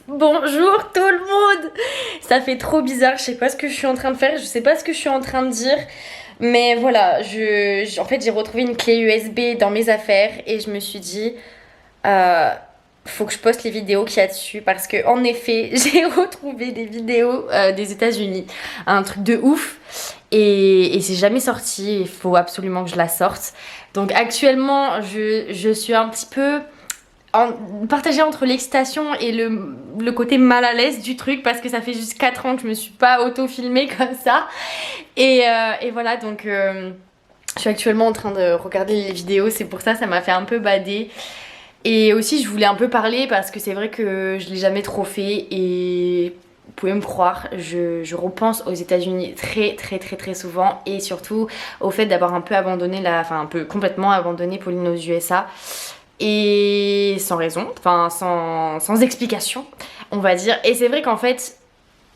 Bonjour tout le monde. Ça fait trop bizarre, je sais pas ce que je suis en train de faire, je sais pas ce que je suis en train de dire. Mais voilà, en fait j'ai retrouvé une clé USB dans mes affaires et je me suis dit, euh, faut que je poste les vidéos qu'il y a dessus parce que en effet j'ai retrouvé des vidéos des États-Unis, un truc de ouf et c'est jamais sorti, il faut absolument que je la sorte. Donc actuellement je suis un petit peu partagée entre l'excitation et le côté mal à l'aise du truc parce que ça fait juste 4 ans que je me suis pas auto-filmée comme ça et voilà donc je suis actuellement en train de regarder les vidéos, c'est pour ça ça m'a fait un peu bader. Et aussi je voulais un peu parler parce que c'est vrai que je l'ai jamais trop fait et vous pouvez me croire, je repense aux États-Unis très souvent et surtout au fait d'avoir un peu abandonné enfin un peu complètement abandonné Pauline aux USA et sans raison, enfin sans explication on va dire. Et c'est vrai qu'en fait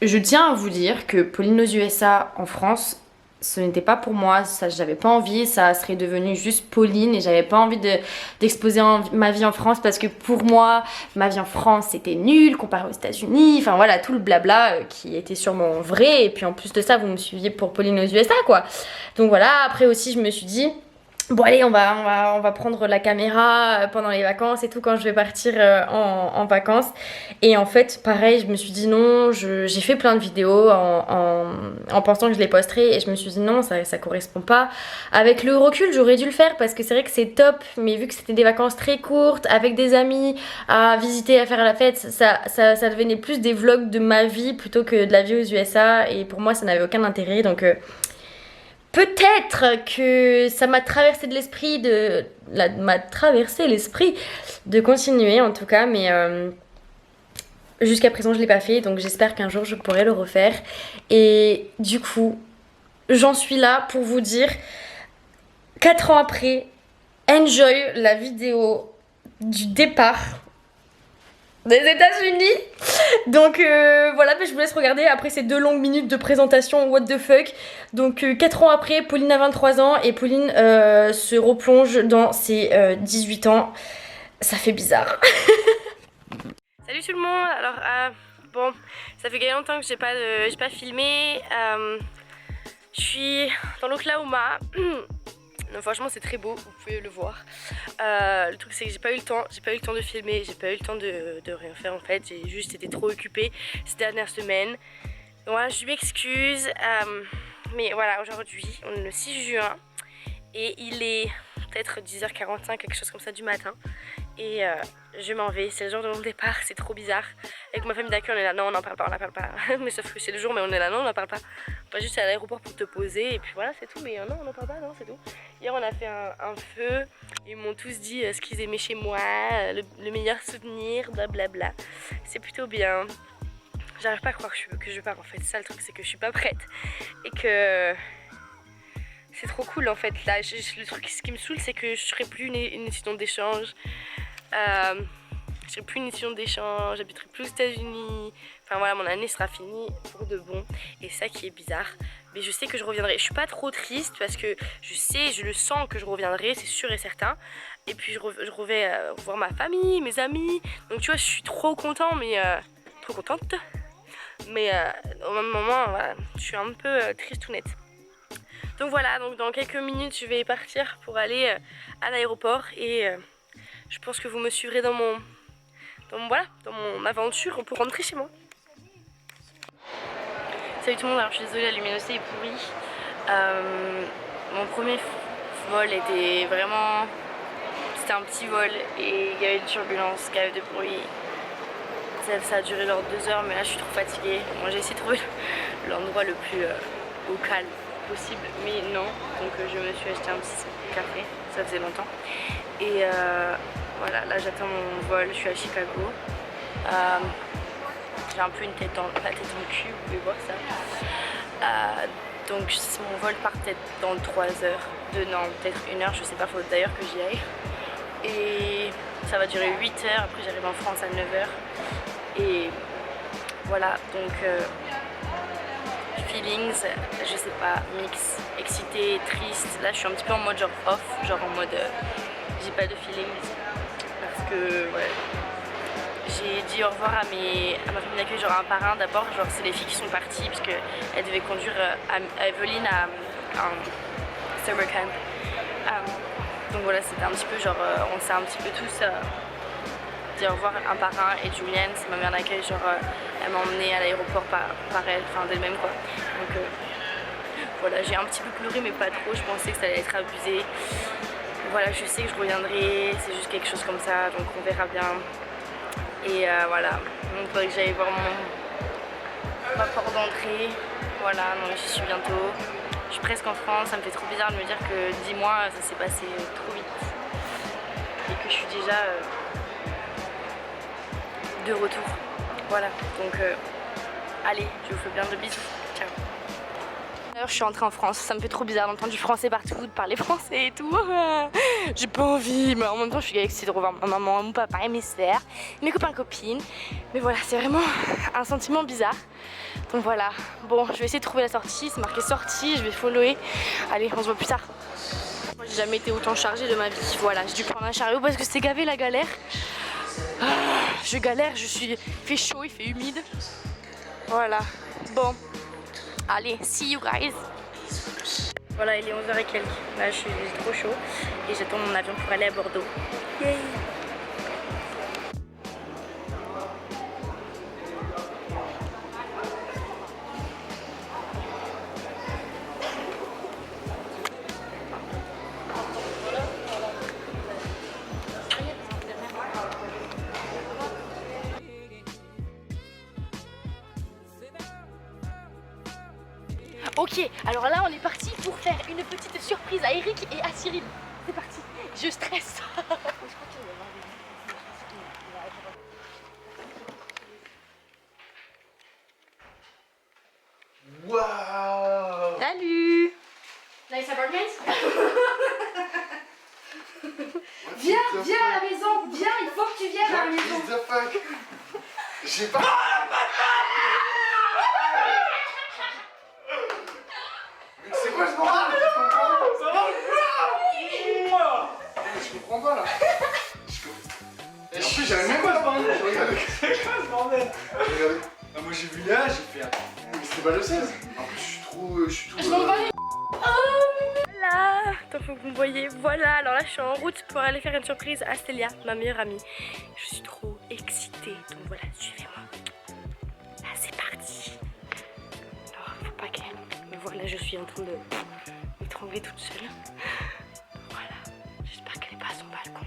je tiens à vous dire que Pauline aux USA en France ce n'était pas pour moi, ça j'avais pas envie, ça serait devenu juste Pauline et j'avais pas envie d'exposer ma vie en France parce que pour moi ma vie en France c'était nul comparé aux États-Unis, enfin voilà tout le blabla qui était sûrement vrai et puis en plus de ça vous me suiviez pour Pauline aux USA quoi. Donc voilà, après aussi je me suis dit bon allez on va prendre la caméra pendant les vacances et tout quand je vais partir en vacances. Et en fait pareil je me suis dit non, j'ai fait plein de vidéos en pensant que je les posterais et je me suis dit non ça correspond pas. Avec le recul j'aurais dû le faire parce que c'est vrai que c'est top mais vu que c'était des vacances très courtes avec des amis à visiter, à faire la fête, ça devenait plus des vlogs de ma vie plutôt que de la vie aux USA et pour moi ça n'avait aucun intérêt donc peut-être que ça m'a traversé de l'esprit m'a traversé l'esprit de continuer en tout cas, mais jusqu'à présent je l'ai pas fait, donc j'espère qu'un jour je pourrai le refaire. Et du coup, j'en suis là pour vous dire, 4 ans après, enjoy la vidéo du départ des États-Unis. Donc voilà, mais je vous laisse regarder après ces 2 longues minutes de présentation what the fuck. Donc 4 ans après, Pauline a 23 ans et Pauline se replonge dans ses 18 ans. Ça fait bizarre. Salut tout le monde. Alors bon, ça fait longtemps que j'ai pas filmé. Je suis dans l'Oklahoma. Non, franchement c'est très beau, vous pouvez le voir. Le truc c'est que j'ai pas eu le temps de filmer, j'ai pas eu le temps de rien faire en fait, j'ai juste été trop occupée ces dernières semaines. Donc voilà, je m'excuse, mais voilà, aujourd'hui on est le 6 juin et il est peut-être 10h45, quelque chose comme ça du matin. Et je m'en vais, c'est le jour de mon départ, c'est trop bizarre. Avec ma famille d'accueil on est là, non on n'en parle pas, mais sauf que c'est le jour mais on est là, non on n'en parle pas. On va juste à l'aéroport pour te poser et puis voilà c'est tout, mais non on n'en parle pas, non c'est tout. Hier on a fait un feu, ils m'ont tous dit ce qu'ils aimaient chez moi, le meilleur souvenir, blablabla. C'est plutôt bien. J'arrive pas à croire que je pars en fait, ça le truc c'est que je suis pas prête. Et que c'est trop cool en fait là, le truc ce qui me saoule c'est que je serai plus une étudiante d'échange. Je serai plus une étudiante d'échange, j'habiterai plus aux États-Unis. Enfin voilà, mon année sera finie pour de bon. Et ça qui est bizarre. Mais je sais que je reviendrai. Je suis pas trop triste parce que je le sens que je reviendrai, c'est sûr et certain. Et puis je vais voir ma famille, mes amis. Donc tu vois, je suis trop contente, trop contente. Mais au même moment, voilà, je suis un peu tristounette. Donc voilà, donc dans quelques minutes, je vais partir pour aller à l'aéroport et je pense que vous me suivrez dans mon aventure pour rentrer chez moi. Salut tout le monde, alors je suis désolée, la luminosité est pourrie. Mon premier vol était vraiment... C'était un petit vol et il y avait une turbulence, il y avait de bruit. Ça a duré genre 2 heures mais là je suis trop fatiguée. Moi j'ai essayé de trouver l'endroit le plus au calme possible mais non. Donc je me suis acheté un petit café, ça faisait longtemps. Et voilà, là j'attends mon vol, je suis à Chicago. J'ai un peu la tête en cul, vous pouvez voir ça. Donc mon vol part peut-être dans 3 heures, non peut-être 1 heure, je sais pas, faut d'ailleurs que j'y aille. Et ça va durer 8 heures, après j'arrive en France à 9 heures. Et voilà, donc feelings, je sais pas, mix, excité, triste. Là je suis un petit peu en mode genre off, genre en mode j'ai pas de feelings parce que ouais, j'ai dit au revoir à ma famille d'accueil, genre un par un d'abord, genre c'est les filles qui sont parties parce qu'elles devaient conduire à Evelyn à un summer camp. Donc voilà, c'était un petit peu genre, on s'est un petit peu tous dit au revoir un par un, et Julienne, c'est ma mère d'accueil, genre elle m'a emmenée à l'aéroport par elle, enfin d'elle-même quoi. Donc voilà, j'ai un petit peu pleuré mais pas trop, je pensais que ça allait être abusé. Voilà, je sais que je reviendrai, c'est juste quelque chose comme ça, donc on verra bien. Et voilà, donc il faudrait que j'aille voir ma porte d'entrée. Voilà, donc j'y suis bientôt. Je suis presque en France, ça me fait trop bizarre de me dire que 10 mois, ça s'est passé trop vite. Et que je suis déjà de retour. Voilà, donc allez, je vous fais plein de bisous. Ciao. D'ailleurs, je suis rentrée en France, ça me fait trop bizarre d'entendre du français partout, de parler français et tout. J'ai pas envie, mais en même temps, je suis excitée de revoir ma maman, mon papa et mes sœurs, mes copains, copines. Mais voilà, c'est vraiment un sentiment bizarre. Donc voilà, bon, je vais essayer de trouver la sortie, c'est marqué sortie, je vais follower. Allez, on se voit plus tard. Moi, j'ai jamais été autant chargée de ma vie. Voilà, j'ai dû prendre un chariot parce que c'était gavé la galère. Je galère, il fait chaud, il fait humide. Voilà, bon. Allez, see you guys. Voilà, il est 11h et quelques. Là, j'ai trop chaud et j'attends mon avion pour aller à Bordeaux. Yay! Ok, alors là on est parti pour faire une petite surprise à Eric et à Cyril. C'est parti, je stresse. Waouh! Salut! Nice apartment? Viens à la maison, viens, il faut que tu viennes à la maison. What the fuck? J'ai pas... Mais c'est quoi ce bordel? Ça va? Je comprends pas là. Et en plus j'avais même pas ce bordel. C'est quoi ce bordel? Regardez. Ah, moi j'ai vu là, j'ai fait. Mais c'était pas le 16. En plus je suis tout... Voilà, donc faut que vous me voyez. Voilà, alors là je suis en route pour aller faire une surprise à Célia, ma meilleure amie. Je suis trop excitée, donc voilà, suivez-moi. Là c'est parti. Alors faut pas qu'elle me voie, là je suis en train de m'étrangler toute seule. Voilà, j'espère qu'elle est pas à son balcon.